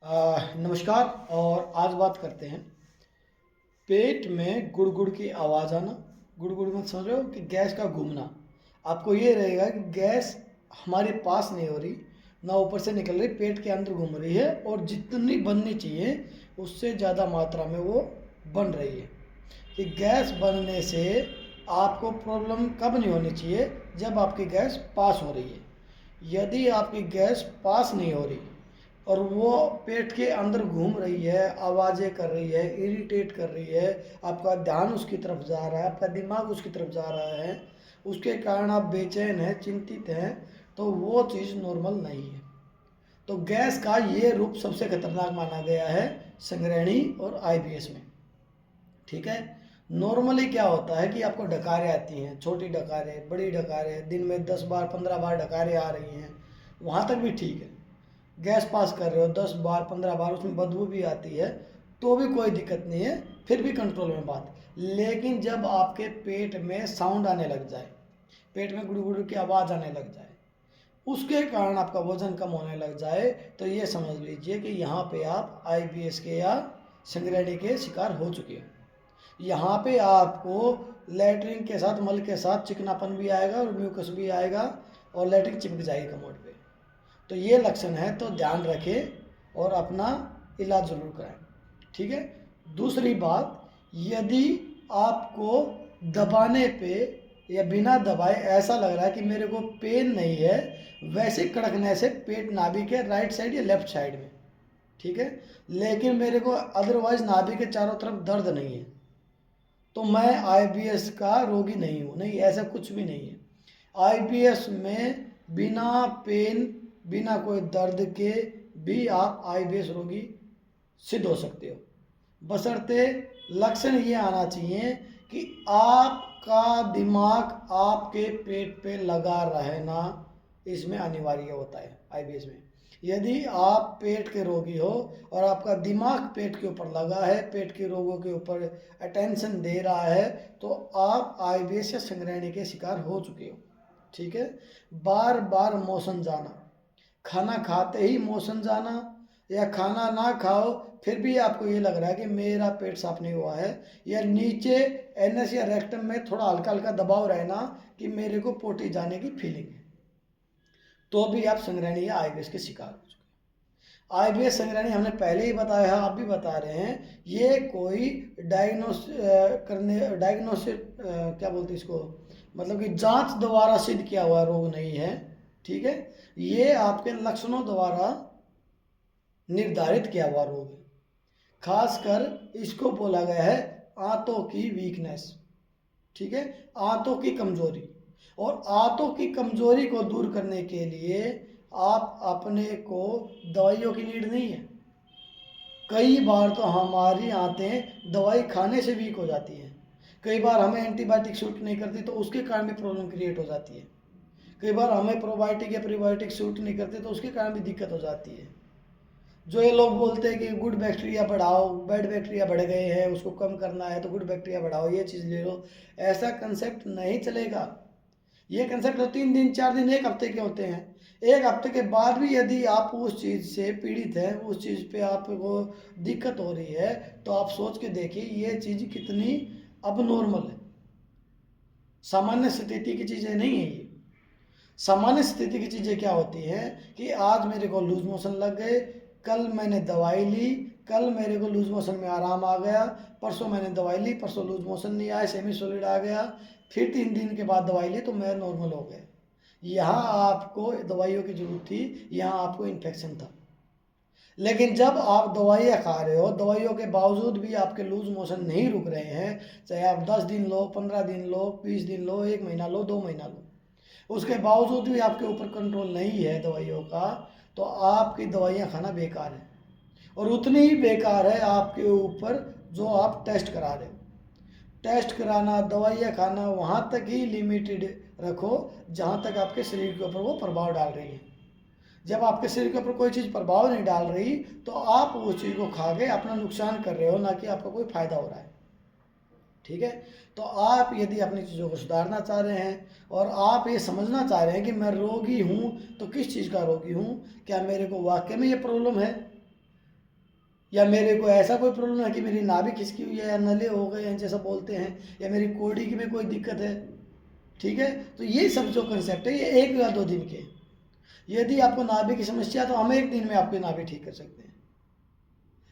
नमस्कार। और आज बात करते हैं पेट में गुड़गुड़ की आवाज़ आना। गुड़गुड़ में समझ रहे हो कि गैस का घूमना। आपको ये रहेगा कि गैस हमारे पास नहीं हो रही, ना ऊपर से निकल रही, पेट के अंदर घूम रही है और जितनी बननी चाहिए उससे ज़्यादा मात्रा में वो बन रही है। कि गैस बनने से आपको प्रॉब्लम कब नहीं होनी चाहिए? जब आपकी गैस पास हो रही है। यदि आपकी गैस पास नहीं हो रही और वो पेट के अंदर घूम रही है, आवाज़ें कर रही है, इरिटेट कर रही है, आपका ध्यान उसकी तरफ जा रहा है, आपका दिमाग उसकी तरफ जा रहा है, उसके कारण आप बेचैन हैं, चिंतित हैं, तो वो चीज़ नॉर्मल नहीं है। तो गैस का ये रूप सबसे खतरनाक माना गया है संग्रहणी और आईबीएस में। ठीक है। नॉर्मली क्या होता है कि आपको डकारें आती हैं, छोटी डकारें, बड़ी डकारें, दिन में 10 बार 15 बार डकारें आ रही हैं, वहाँ तक भी ठीक है। गैस पास कर रहे हो 10 बार 15 बार, उसमें बदबू भी आती है तो भी कोई दिक्कत नहीं है, फिर भी कंट्रोल में बात। लेकिन जब आपके पेट में साउंड आने लग जाए, पेट में गुड़गुड़ की आवाज़ आने लग जाए, उसके कारण आपका वजन कम होने लग जाए, तो ये समझ लीजिए कि यहाँ पे आप आईबीएस के या संग्रहणी के शिकार हो चुके हो। यहाँ पे आपको लेटरिन के साथ, मल के साथ चिकनापन भी आएगा और म्यूकस भी आएगा और लेटरिन चिपक जाएगी कमोड पे। तो ये लक्षण है, तो ध्यान रखें और अपना इलाज ज़रूर कराएं। ठीक है। दूसरी बात, यदि आपको दबाने पे या बिना दबाए ऐसा लग रहा है कि मेरे को पेन नहीं है, वैसे कड़कने से पेट नाभि के राइट साइड या लेफ्ट साइड में, ठीक है, लेकिन मेरे को अदरवाइज नाभि के चारों तरफ दर्द नहीं है, तो मैं आईबीएस का रोगी नहीं हूँ। नहीं, ऐसा कुछ भी नहीं है। आईबीएस में बिना पेन, बिना कोई दर्द के भी आप आईबीएस रोगी सिद्ध हो सकते हो, बशर्ते लक्षण ये आना चाहिए कि आपका दिमाग आपके पेट पे लगा रहना इसमें अनिवार्य होता है आईबीएस में। यदि आप पेट के रोगी हो और आपका दिमाग पेट के ऊपर लगा है, पेट के रोगों के ऊपर अटेंशन दे रहा है, तो आप आईबीएस या संग्रहणी के शिकार हो चुके हो। ठीक है। बार बार मोशन जाना, खाना खाते ही मोशन जाना, या खाना ना खाओ फिर भी आपको ये लग रहा है कि मेरा पेट साफ नहीं हुआ है, या नीचे एनएस या रेक्टम में थोड़ा हल्का हल्का दबाव रहना कि मेरे को पोटी जाने की फीलिंग है, तो भी आप संग्रहणी या आईबीएस के शिकार हो चुके हैं। आईबीएस संग्रहणी हमने पहले ही बताया है, आप भी बता रहे हैं, ये कोई डायग्नोसिस क्या बोलते हैं इसको, मतलब कि जांच द्वारा सिद्ध किया हुआ रोग नहीं है। ठीक है। ये आपके लक्षणों द्वारा निर्धारित किया हुआ रोग है। खासकर इसको बोला गया है आंतों की वीकनेस। ठीक है। आंतों की कमजोरी, और आंतों की कमजोरी को दूर करने के लिए आप अपने को दवाइयों की नीड नहीं है। कई बार तो हमारी आंतें दवाई खाने से वीक हो जाती हैं, कई बार हमें एंटीबायोटिक सूट नहीं करती तो उसके कारण भी प्रॉब्लम क्रिएट हो जाती है, कई बार हमें प्रोबायोटिक या प्रीबायोटिक सूट नहीं करते तो उसके कारण भी दिक्कत हो जाती है। जो ये लोग बोलते हैं कि गुड बैक्टीरिया बढ़ाओ, बैड बैक्टीरिया बढ़ गए हैं, उसको कम करना है तो गुड बैक्टीरिया बढ़ाओ, ये चीज़ ले लो, ऐसा कंसेप्ट नहीं चलेगा। ये कंसेप्ट तो 3 दिन 4 दिन 1 हफ्ते के होते हैं। 1 हफ्ते के बाद भी यदि आप उस चीज़ से पीड़ित हैं, उस चीज़ पे आपको दिक्कत हो रही है, तो आप सोच के देखिए ये चीज़ कितनी अब नॉर्मल है। सामान्य स्थिति की चीज़ें नहीं है ये। सामान्य स्थिति की चीज़ें क्या होती हैं कि आज मेरे को लूज मोशन लग गए, कल मैंने दवाई ली, कल मेरे को लूज मोशन में आराम आ गया, परसों मैंने दवाई ली, परसों लूज मोशन नहीं आया, सेमी सॉलिड आ गया, फिर 3 दिन के बाद दवाई ली तो मैं नॉर्मल हो गया। यहाँ आपको दवाइयों की ज़रूरत थी, यहाँ आपको इन्फेक्शन था। लेकिन जब आप दवाइयाँ खा रहे हो, दवाइयों के बावजूद भी आपके लूज मोशन नहीं रुक रहे हैं, चाहे आप 10 दिन लो, 15 दिन लो, 20 दिन लो, 1 महीना लो, 2 महीना लो, उसके बावजूद भी आपके ऊपर कंट्रोल नहीं है दवाइयों का, तो आपकी दवाइयाँ खाना बेकार है। और उतनी ही बेकार है आपके ऊपर जो आप टेस्ट करा रहे हो। टेस्ट कराना, दवाइयाँ खाना वहाँ तक ही लिमिटेड रखो जहाँ तक आपके शरीर के ऊपर वो प्रभाव डाल रही है। जब आपके शरीर के ऊपर कोई चीज़ प्रभाव नहीं डाल रही तो आप उस चीज़ को खा के अपना नुकसान कर रहे हो, ना कि आपका कोई फ़ायदा हो रहा है। ठीक है। तो आप यदि अपनी चीज़ों को सुधारना चाह रहे हैं और आप ये समझना चाह रहे हैं कि मैं रोगी हूँ, तो किस चीज़ का रोगी हूँ, क्या मेरे को वाकई में ये प्रॉब्लम है, या मेरे को ऐसा कोई प्रॉब्लम है कि मेरी नाभि खिसकी हुई है या नले हो गए हैं जैसा बोलते हैं, या मेरी कोड़ी की में कोई दिक्कत है, ठीक है। तो ये सब जो कंसेप्ट है ये 1 या 2 दिन के। यदि आपको नाभि की समस्या तो हम 1 दिन में आपकी नाभि ठीक कर सकते हैं,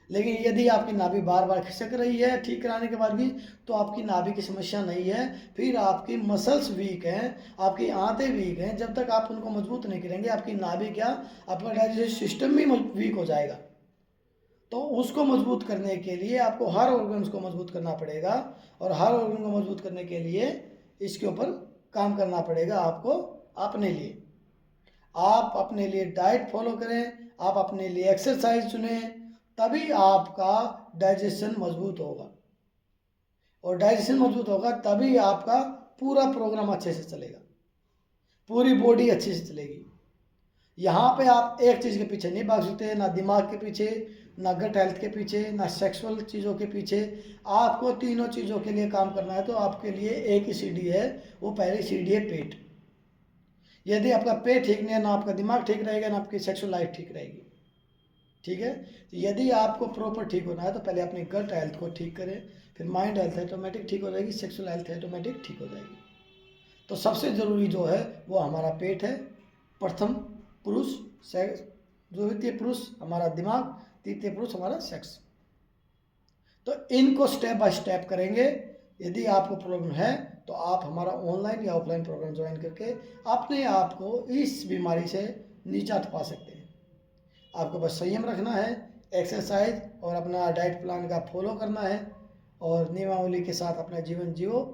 लेकिन यदि आपकी नाभि बार बार खिसक रही है ठीक कराने के बाद भी, तो आपकी नाभि की समस्या नहीं है, फिर आपकी मसल्स वीक हैं, आपकी आंतें वीक हैं। जब तक आप उनको मजबूत नहीं करेंगे आपकी नाभि क्या, आपका डाइजेस्टिव सिस्टम भी वीक हो जाएगा। तो उसको मजबूत करने के लिए आपको हर ऑर्गन्स को मजबूत करना पड़ेगा, और हर ऑर्गन को मजबूत करने के लिए इसके ऊपर काम करना पड़ेगा आपको अपने लिए। आप अपने लिए डाइट फॉलो करें, आप अपने लिए एक्सरसाइज चुनें, तभी आपका डाइजेशन मजबूत होगा, और डाइजेशन मजबूत होगा तभी आपका पूरा प्रोग्राम अच्छे से चलेगा, पूरी बॉडी अच्छे से चलेगी। यहाँ पे आप एक चीज़ के पीछे नहीं भाग सकते, ना दिमाग के पीछे, ना गट हेल्थ के पीछे, ना सेक्सुअल चीज़ों के पीछे। आपको तीनों चीज़ों के लिए काम करना है। तो आपके लिए एक ही सीढ़ी है, वो पहली सीढ़ी है पेट। यदि आपका पेट ठीक नहीं है, ना आपका दिमाग ठीक रहेगा, ना आपकी सेक्सुअल लाइफ ठीक रहेगी, ठीक है। तो यदि आपको प्रॉपर ठीक होना है तो पहले अपनी गट हेल्थ को ठीक करें, फिर माइंड हेल्थ ऑटोमेटिक ठीक हो जाएगी, सेक्सुअल हेल्थ ऑटोमेटिक ठीक हो जाएगी। तो सबसे ज़रूरी जो है वो हमारा पेट है, प्रथम पुरुष सेक्स, द्वितीय पुरुष हमारा दिमाग, तृतीय पुरुष हमारा सेक्स। तो इनको स्टेप बाय स्टेप करेंगे। यदि आपको प्रॉब्लम है तो आप हमारा ऑनलाइन या ऑफलाइन प्रोग्राम ज्वाइन करके अपने आप को इस बीमारी से निजात पा सकते हैं। आपको बस संयम रखना है, एक्सरसाइज और अपना डाइट प्लान का फॉलो करना है, और नियमावली के साथ अपना जीवन जियो,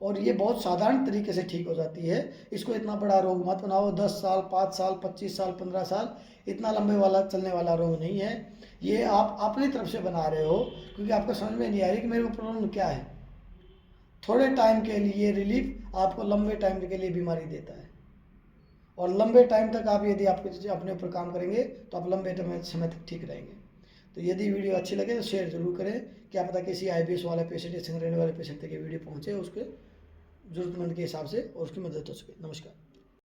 और ये बहुत साधारण तरीके से ठीक हो जाती है। इसको इतना बड़ा रोग मत बनाओ, 10 साल 5 साल 25 साल 15 साल इतना लंबे वाला चलने वाला रोग नहीं है। ये आप अपनी तरफ से बना रहे हो क्योंकि आपको समझ में नहीं आ रही कि मेरे को प्रॉब्लम क्या है। थोड़े टाइम के लिए रिलीफ आपको लंबे टाइम के लिए बीमारी देता है, और लंबे टाइम तक आप यदि आप अपने ऊपर काम करेंगे तो आप लंबे समय तक ठीक रहेंगे। तो यदि वीडियो अच्छी लगे तो शेयर जरूर करें, क्या पता किसी IBS वाले पेशेंट या सिंगरेन वाले पेशेंट तक ये वीडियो पहुंचे, उसके ज़रूरतमंद के हिसाब से, और उसकी मदद हो सके। नमस्कार।